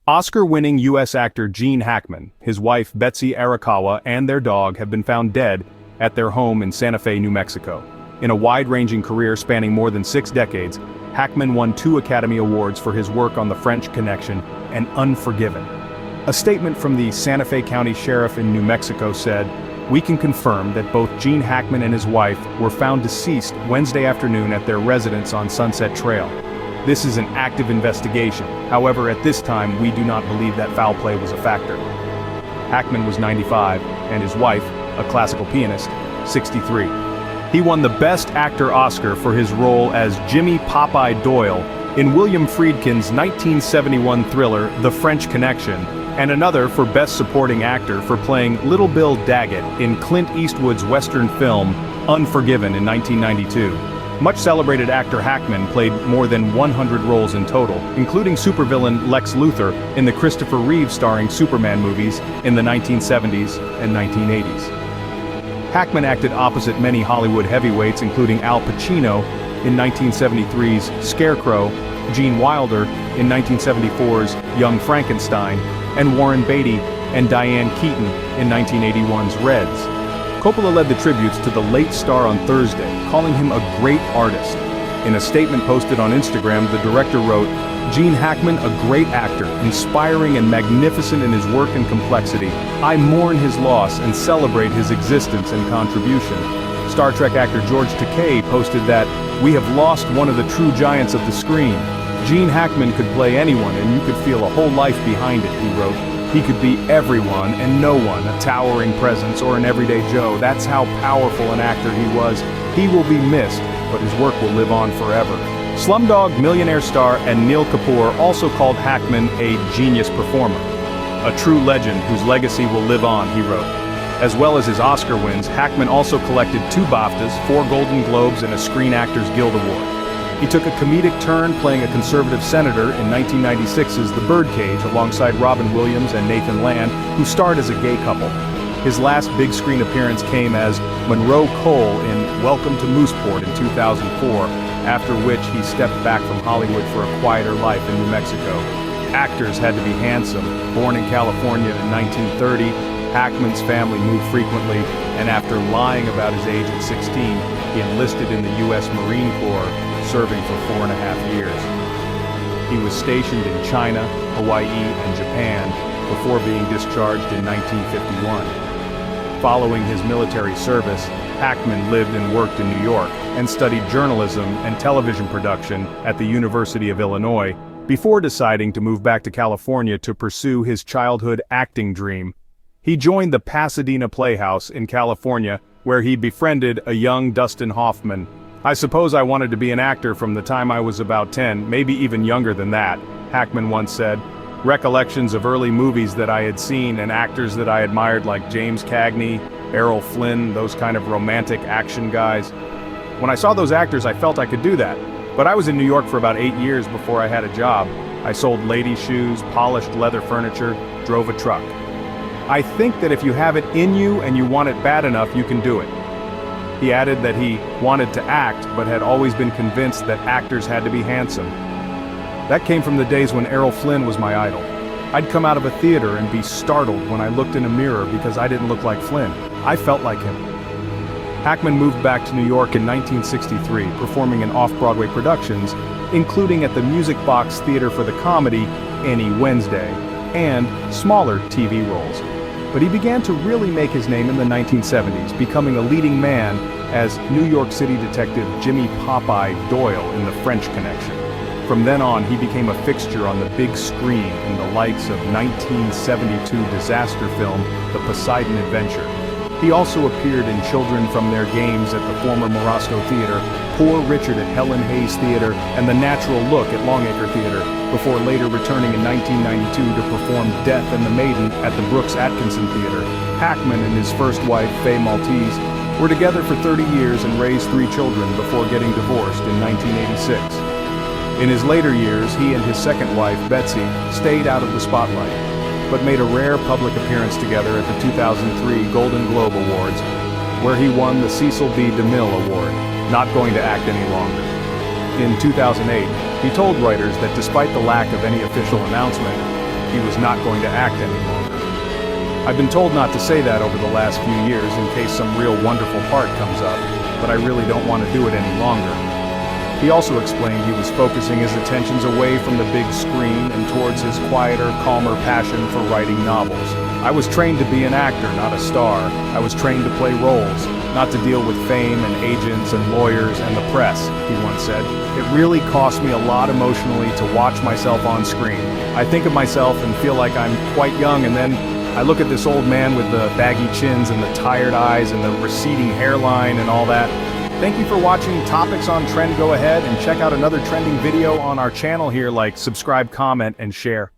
Oscar-winning U.S. actor Gene Hackman, his wife Betsy Arakawa, and their dog have been found dead at their home in Santa Fe, New Mexico. In a wide-ranging career spanning more than 6 decades, Hackman won 2 Academy Awards for his work on The French Connection and Unforgiven. A statement from the Santa Fe County Sheriff in New Mexico said, "We can confirm that both Gene Hackman and his wife were found deceased Wednesday afternoon at their residence on Sunset Trail. This is an active investigation. However, at this time, we do not believe that foul play was a factor." Hackman was 95, and his wife, a classical pianist, 63. He won the Best Actor Oscar for his role as Jimmy Popeye Doyle in William Friedkin's 1971 thriller The French Connection, and another for Best Supporting Actor for playing Little Bill Daggett in Clint Eastwood's Western film Unforgiven in 1992. Much celebrated actor Hackman played more than 100 roles in total, including supervillain Lex Luthor in the Christopher Reeve starring Superman movies in the 1970s and 1980s. Hackman acted opposite many Hollywood heavyweights including Al Pacino in 1973's Scarecrow, Gene Wilder in 1974's Young Frankenstein, and Warren Beatty and Diane Keaton in 1981's Reds. Coppola led the tributes to the late star on Thursday, calling him a great artist. In a statement posted on Instagram, the director wrote, "Gene Hackman, a great actor, inspiring and magnificent in his work and complexity. I mourn his loss and celebrate his existence and contribution." Star Trek actor George Takei posted that, "We have lost one of the true giants of the screen. Gene Hackman could play anyone and you could feel a whole life behind it," he wrote. "He could be everyone and no one, a towering presence or an everyday Joe. That's how powerful an actor he was. He will be missed, but his work will live on forever." Slumdog Millionaire star and Neil Kapoor also called Hackman a genius performer. "A true legend whose legacy will live on," he wrote. As well as his Oscar wins, Hackman also collected 2 BAFTAs, 4 Golden Globes, and a Screen Actors Guild Award. He took a comedic turn playing a conservative senator in 1996's The Birdcage alongside Robin Williams and Nathan Land, who starred as a gay couple. His last big screen appearance came as Monroe Cole in Welcome to Mooseport in 2004, after which he stepped back from Hollywood for a quieter life in New Mexico. Actors had to be handsome. Born in California in 1930, Hackman's family moved frequently, and after lying about his age at 16, he enlisted in the U.S. Marine Corps, serving for 4.5 years. He was stationed in China, Hawaii, and Japan before being discharged in 1951. Following his military service, Hackman lived and worked in New York and studied journalism and television production at the University of Illinois before deciding to move back to California to pursue his childhood acting dream. He joined the Pasadena Playhouse in California, where he befriended a young Dustin Hoffman. "I suppose I wanted to be an actor from the time I was about 10, maybe even younger than that," Hackman once said. Recollections of early movies that I had seen and actors that I admired like James Cagney, Errol Flynn, those kind of romantic action guys. When I saw those actors, I felt I could do that. But I was in New York for about 8 years before I had a job. I sold ladies' shoes, polished leather furniture, drove a truck. "I think that if you have it in you and you want it bad enough, you can do it." He added that he wanted to act, but had always been convinced that actors had to be handsome. "That came from the days when Errol Flynn was my idol. I'd come out of a theater and be startled when I looked in a mirror because I didn't look like Flynn. I felt like him." Hackman moved back to New York in 1963, performing in off-Broadway productions, including at the Music Box Theater for the comedy Any Wednesday, and smaller TV roles. But he began to really make his name in the 1970s, becoming a leading man as New York City detective Jimmy Popeye Doyle in The French Connection. From then on, he became a fixture on the big screen in the likes of 1972 disaster film The Poseidon Adventure. He also appeared in Children from Their Games at the former Morosco Theater, Poor Richard at Helen Hayes Theater, and The Natural Look at Longacre Theater, before later returning in 1992 to perform Death and the Maiden at the Brooks Atkinson Theater. Hackman and his first wife, Faye Maltese, were together for 30 years and raised 3 children before getting divorced in 1986. In his later years, he and his second wife, Betsy, stayed out of the spotlight, but made a rare public appearance together at the 2003 Golden Globe Awards, where he won the Cecil B. DeMille Award, not going to act any longer. In 2008, he told writers that despite the lack of any official announcement, he was not going to act any longer. I've been told not to say that over the last few years in case some real wonderful part comes up, but I really don't want to do it any longer. He also explained he was focusing his attentions away from the big screen and towards his quieter, calmer passion for writing novels. I was trained to be an actor, not a star. I was trained to play roles, not to deal with fame and agents and lawyers and the press, he once said. It really cost me a lot emotionally to watch myself on screen. I think of myself and feel like I'm quite young, and then I look at this old man with the baggy chins and the tired eyes and the receding hairline and all that. Thank you for watching Topics on Trend. Go ahead and check out another trending video on our channel here, like subscribe, comment, and share.